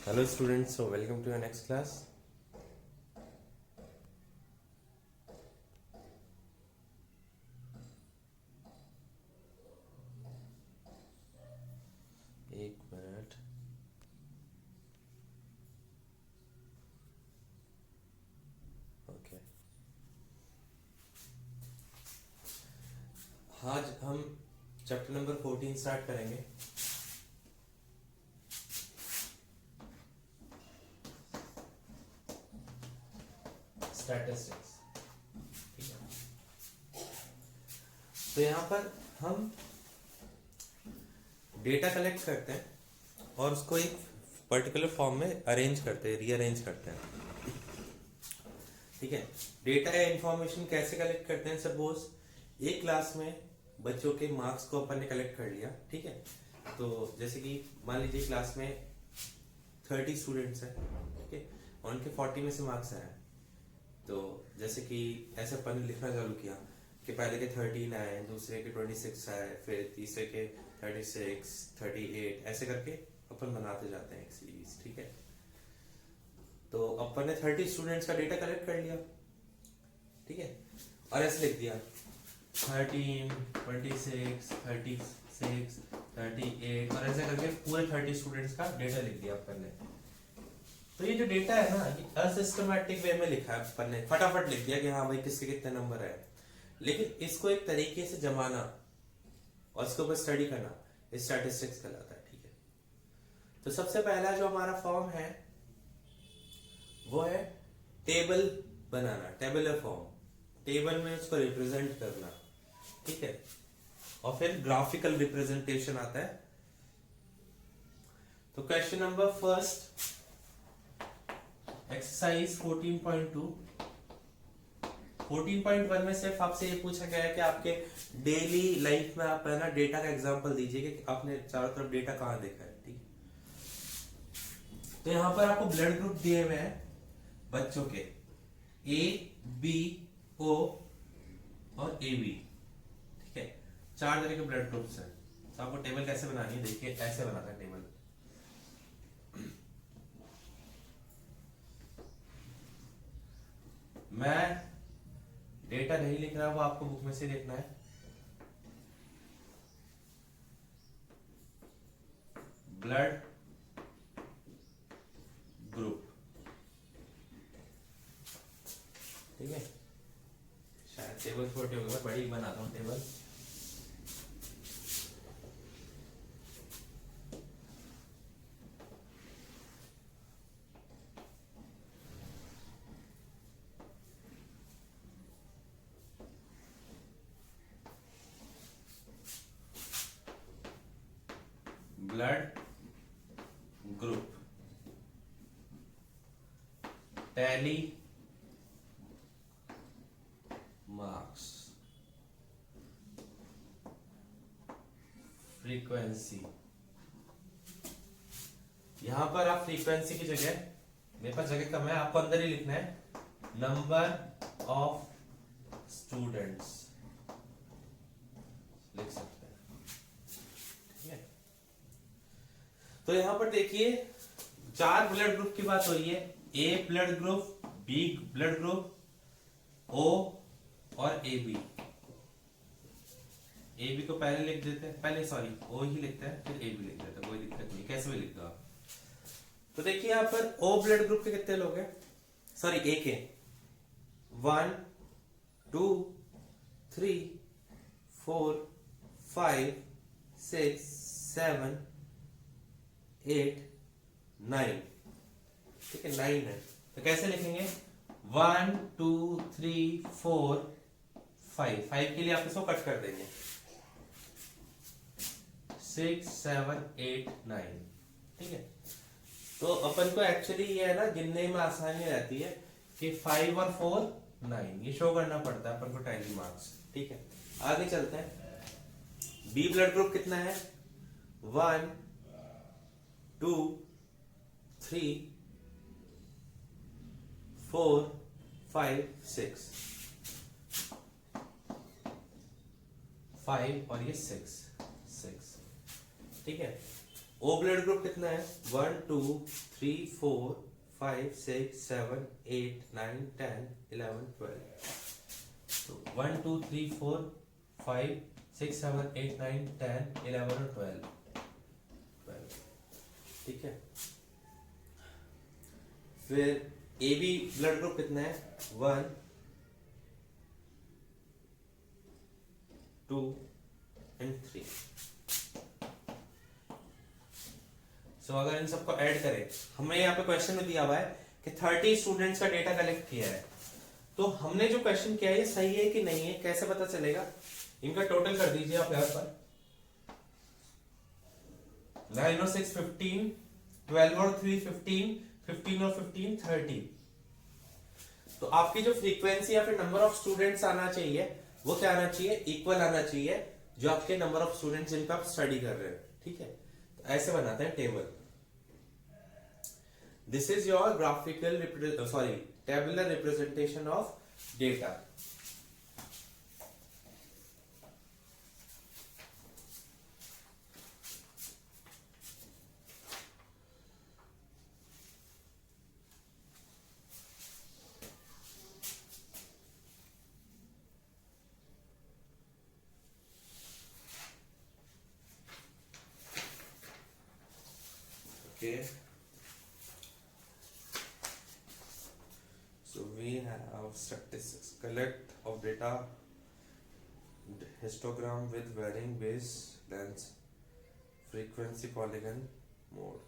Hello students, so welcome to your next class. एक minute. Okay, आज हम chapter number 14 start करेंगे. Statistics. ठीक है, तो यहाँ पर हम डेटा कलेक्ट करते हैं और उसको एक पर्टिकुलर फॉर्म में अरेंज करते हैं, रीअरेंज करते हैं. ठीक है, डेटा या इंफॉर्मेशन कैसे कलेक्ट करते हैं. सपोज एक क्लास में बच्चों के मार्क्स को अपन ने कलेक्ट कर लिया. ठीक है, तो जैसे कि मान लीजिए क्लास में 30 स्टूडेंट्स हैं. ठीक है, और उनके 40 में से मार्क्स आए. तो जैसे कि ऐसे अपन ने लिखना चालू किया कि पहले के 13 आए, दूसरे के 26 आए, फिर तीसरे के 36, 38, ऐसे करके अपन बनाते जाते हैं एक सीरीज. ठीक है, तो अपन ने 30 स्टूडेंट्स का डेटा कलेक्ट कर लिया. ठीक है, और ऐसे लिख दिया 13, 26, 36, 38 और ऐसे करके पूरे 30 स्टूडेंट्स का डेटा लिख दिया अपन ने. तो ये जो डेटा है ना, ये असिस्टमैटिक वे में लिखा है अपन ने, फटाफट लिख दिया कि हाँ भाई किसके कितने नंबर है. लेकिन इसको एक तरीके से जमाना और इसके ऊपर स्टडी करना स्टैटिस्टिक्स कहलाता है. ठीक है, तो सबसे पहला जो हमारा फॉर्म है वो है टेबल बनाना, टेबुलर फॉर्म. टेबल में उसको रिप्रेजेंट करना. ठीक है, और फिर ग्राफिकल रिप्रेजेंटेशन आता है. तो क्वेश्चन नंबर फर्स्ट, एक्सरसाइज 14.2. 14.1 में सिर्फ आपसे ये पूछा गया है कि आपके डेली लाइफ में आप है ना डेटा का एग्जांपल दीजिए कि आपने चारों तरफ डेटा कहां देखा है. ठीक है, तो यहां पर आपको ब्लड ग्रुप दिए हुए हैं बच्चों के ए, बी, ओ और ए बी. ठीक है, 4 तरह के ब्लड ग्रुप्स हैं. तो आपको टेबल कैसे बनानी है, देखिए ऐसे बनाना है टेबल. मैं डेटा नहीं लिख रहा, वो आपको बुक में से देखना है. Blood group. ठीक है, शायद टेबल छोटे हो गए, मैं बड़ी बनाता हूं table. Blood group, tally marks, frequency. यहां पर आप फ्रीक्वेंसी की जगह, मेरे पास जगह कम है, आपको अंदर ही लिखना है नंबर ऑफ स्टूडेंट्स लिख सकते हैं. ठीक है, तो यहां पर देखिए 4 ब्लड ग्रुप की बात हो रही है. A blood group, B blood group, O और ए बी. ए बी को पहले लिख देते हैं, पहले सॉरी ओ ही लिखते हैं, फिर ए बी लिख देते हैं, कोई दिक्कत नहीं, कैसे भी लिख दो आप. तो देखिए यहां पर ओ ब्लड ग्रुप के कितने लोग हैं, सॉरी ए के 1, 2, 3, 4, 5, 6, 7, 8, 9. ठीक है, 9 है. तो कैसे लिखेंगे 1, 2, 3, 4, 5 के लिए आप इसको कट कर देंगे 6, 7, 8, 9. ठीक है, तो अपन को एक्चुअली ये है ना गिनने में आसानी रहती है कि 5 और 4 9 ये शो करना पड़ता है अपन को टैली मार्क्स. ठीक है, आगे चलते हैं. बी ब्लड ग्रुप कितना है 1, 2, 3, 4, 5, 6. 5 और ये 6. ठीक है, ओ ब्लड ग्रुप कितना है? 1 2 3 4 5 6 7 8 9 10 11 12। तो 1 2 3 4 5 6 7 8 9 10 11 और 12। ठीक है। फिर ए बी ब्लड ग्रुप कितना है? 1 2 एंड 3। सो अगर इन सबको ऐड करें, हमें यहाँ पे क्वेश्चन में दिया हुआ है कि 30 स्टूडेंट्स का डेटा कलेक्ट किया है, तो हमने जो क्वेश्चन किया है ये सही है कि नहीं है, कैसे पता चलेगा? इनका टोटल कर दीजिए आप यहाँ पर। 9 और 6 15, 12 और 3 15, 15 और 15 30। तो आपकी जो फ्रीक्वेंसी या फिर नंबर ऑफ स्टूडेंट्स आना चाहिए वो क्या आना चाहिए? इक्वल आना चाहिए जो आपके नंबर ऑफ स्टूडेंट्स जिनका आप स्टडी कर रहे हैं। ठीक है, तो ऐसे बनाते हैं table. This is your tabular representation of data. Okay. So we have statistics, collect of data, histogram with varying base lengths, frequency, polygon, mode.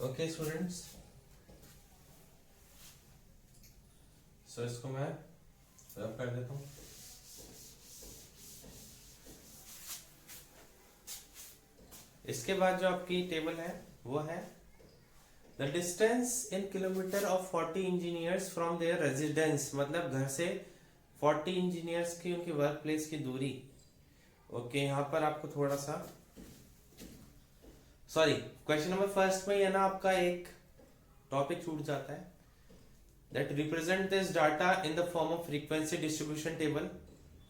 Okay students, so इसको मैं रब कर देता हूँ। इसके बाद जो आपकी टेबल है वो है the distance in kilometre of 40 engineers from their residence, मतलब घर से 40 इंजीनियर्स की उनकी वर्क प्लेस की दूरी। ओके, यहाँ पर आपको थोड़ा सा क्वेश्चन नंबर फर्स्ट में है ना आपका एक टॉपिक छूट जाता है, that represent this data in the form of frequency distribution table.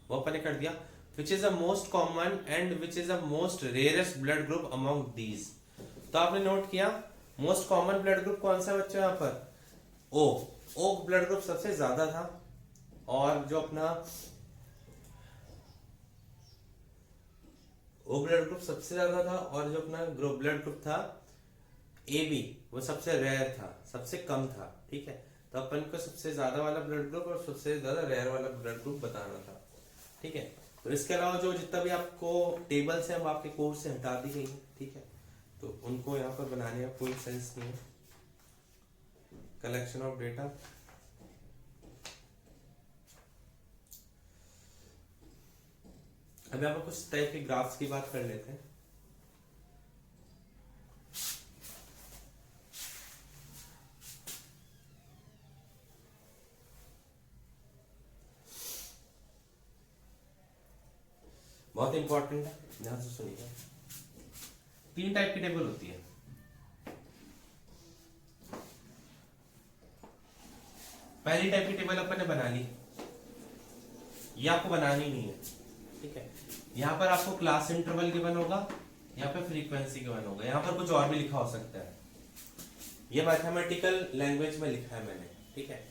वो अपन ने कर दिया। Which is the most common and which is the most rarest blood group among these. तो आपने नोट किया मोस्ट कॉमन ब्लड ग्रुप कौन सा बच्चा यहाँ पर? ओ ब्लड ग्रुप सबसे ज्यादा था, और जो अपना ओ ब्लड ग्रुप सबसे ज्यादा था, और जो अपना ब्लड ग्रुप था ए बी वो सबसे रेयर था, सबसे कम था। ठीक है, तो अपन को सबसे ज्यादा वाला ब्लड ग्रुप और सबसे ज्यादा रेयर वाला ब्लड ग्रुप बताना था। ठीक है, तो इसके अलावा जो जितना भी आपको टेबल्स है वो आपके कोर्स से हटा दी गई है। ठीक है, तो उनको यहाँ पर बनाने का कोई सेंस नहीं है। कलेक्शन ऑफ डेटा, अभी आप कुछ टाइप के ग्राफ्स की बात कर लेते हैं। बहुत इंपॉर्टेंट है, ध्यान से सुनिएगा। 3 टाइप की टेबल होती है। पहली टाइप की टेबल अपन ने बना ली, ये आपको बनानी नहीं है। ठीक है, यहाँ पर आपको क्लास इंटरवल गिवन होगा, यहाँ पे फ्रीक्वेंसी गिवन होगा, यहाँ पर कुछ और भी लिखा हो सकता है। ये मैथमेटिकल लैंग्वेज में लिखा है मैंने। ठीक है,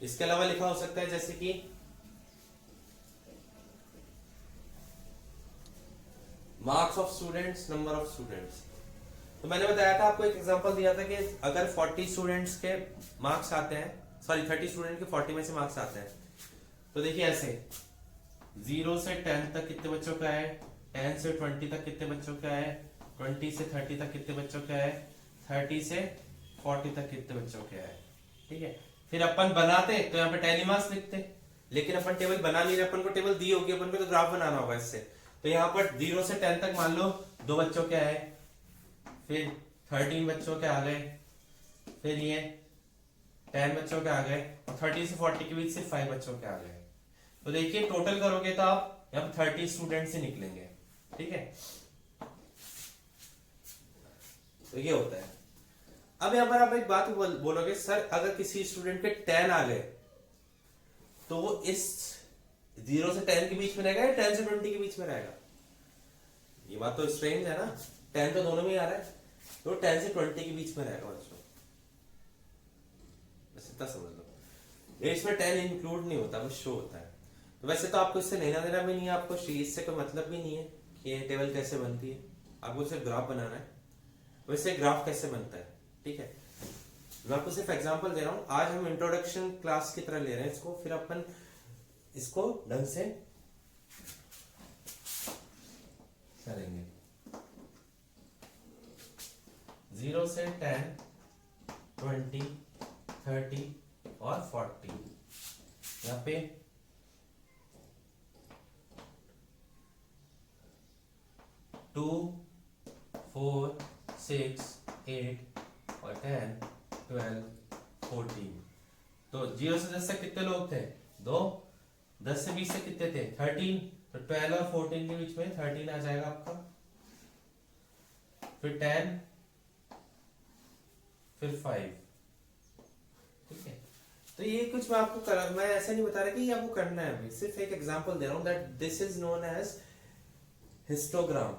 इसके अलावा लिखा हो सकता है जैसे कि marks of students, number of students. तो मैंने बताया था आपको, एक एग्जांपल दिया था कि अगर 40 स्टूडेंट्स के मार्क्स आते हैं, 30 स्टूडेंट के 40 में से मार्क्स आते हैं, तो देखिए ऐसे 0 से 10 तक कितने बच्चों का है, 10 से 20 तक कितने बच्चों का है, 20 से 30 तक कितने बच्चों का है, 30 से 40 तक कितने बच्चों का है। ठीक है, फिर अपन बनाते तो यहाँ पे टैली मार्क्स लिखते, लेकिन अपन टेबल बना नहीं रहे, अपन को टेबल दी होगी, अपन को तो ग्राफ बनाना होगा इससे। तो यहाँ पर 0 से 10 तक मान लो 2 बच्चों के आए, फिर 13 बच्चों के आ गए, फिर ये 10 बच्चों के आ गए, और 30 से 40 के बीच से 5 बच्चों के आ गए। तो देखिए टोटल करोगे तो आप यहाँ पर 30 स्टूडेंट्स ही निकलेंगे। ठीक है, तो ये होता है। अब यहाँ पर आप एक बात बोलोगे सर अगर किसी स्टूडेंट के 10 आ गए तो वो इस 0 से 10 के बीच में रहेगा या 10 से 20 के बीच में रहेगा? ये बात तो स्ट्रेंज है ना, 10 तो दोनों में ही आ रहा है, तो 10 से 20 के बीच में रहेगा बच्चों, बस इतना समझ लो। इसमें 10 इंक्लूड नहीं होता, बस शो होता है। तो वैसे तो आपको इससे लेना देना भी नहीं है, आपको इससे कोई मतलब भी नहीं है कि ये टेबल कैसे बनती है, आपको सिर्फ ग्राफ बनाना है। वैसे ग्राफ कैसे बनता है, ठीक है, मैं आपको सिर्फ एग्जांपल दे रहा हूं। आज हम इंट्रोडक्शन क्लास की तरह ले रहे हैं इसको, फिर अपन इसको ढंग से करेंगे। 0 से 10, 20, 30 और 40, यहाँ पे 2, 4, 6, 8 और 10, 12, 14। तो 0 से 10 तक कितने लोग थे? 2। 10 से 20 तक कितने थे? 13। तो 12 और 14 के बीच में 13 आ जाएगा आपका, फिर 10, फिर 5। ठीक है, तो ये कुछ मैं ऐसा नहीं बता रहा कि ये आपको करना है, अभी सिर्फ एक एग्जांपल दे रहा हूं that this is known as histogram.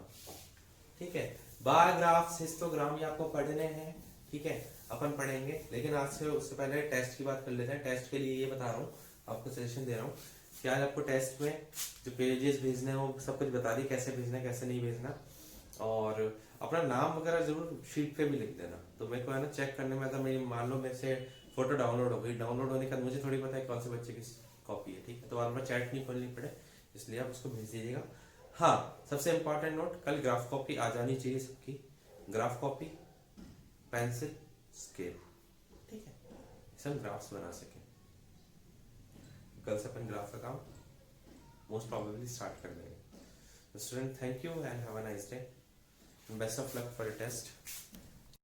ठीक है, बार ग्राफ्स, हिस्टोग्राम ये आपको पढ़ने हैं, ठीक है, अपन पढ़ेंगे। लेकिन आज से उससे पहले टेस्ट की बात कर लेते हैं। टेस्ट के लिए ये बता रहा हूँ, आपको सजेशन दे रहा हूँ कि आज आपको टेस्ट में जो पेजेस भेजने हैं वो सब कुछ बता दी, कैसे भेजना है कैसे नहीं भेजना, और अपना नाम वगैरह जरूर शीट पे भी लिख देना। तो मेरे को है ना चेक करने में, अगर मेरी मान लो मेरे से फोटो डाउनलोड हो गई, डाउनलोड होने का मुझे थोड़ी पता है कौन से बच्चे की कॉपी है, ठीक है, तो बार बार चैट नहीं खोलनी पड़े, इसलिए आप उसको भेज दीजिएगा। हाँ, सबसे इंपॉर्टेंट नोट, कल ग्राफ कॉपी आ जानी चाहिए सबकी, ग्राफ कॉपी, पेंसिल, स्केल, ठीक है, सब ग्राफ्स बना सके। कल से अपन ग्राफ का काम मोस्ट प्रोबेबली स्टार्ट कर देंगे। Student, thank you and have a nice day, best of luck for your test.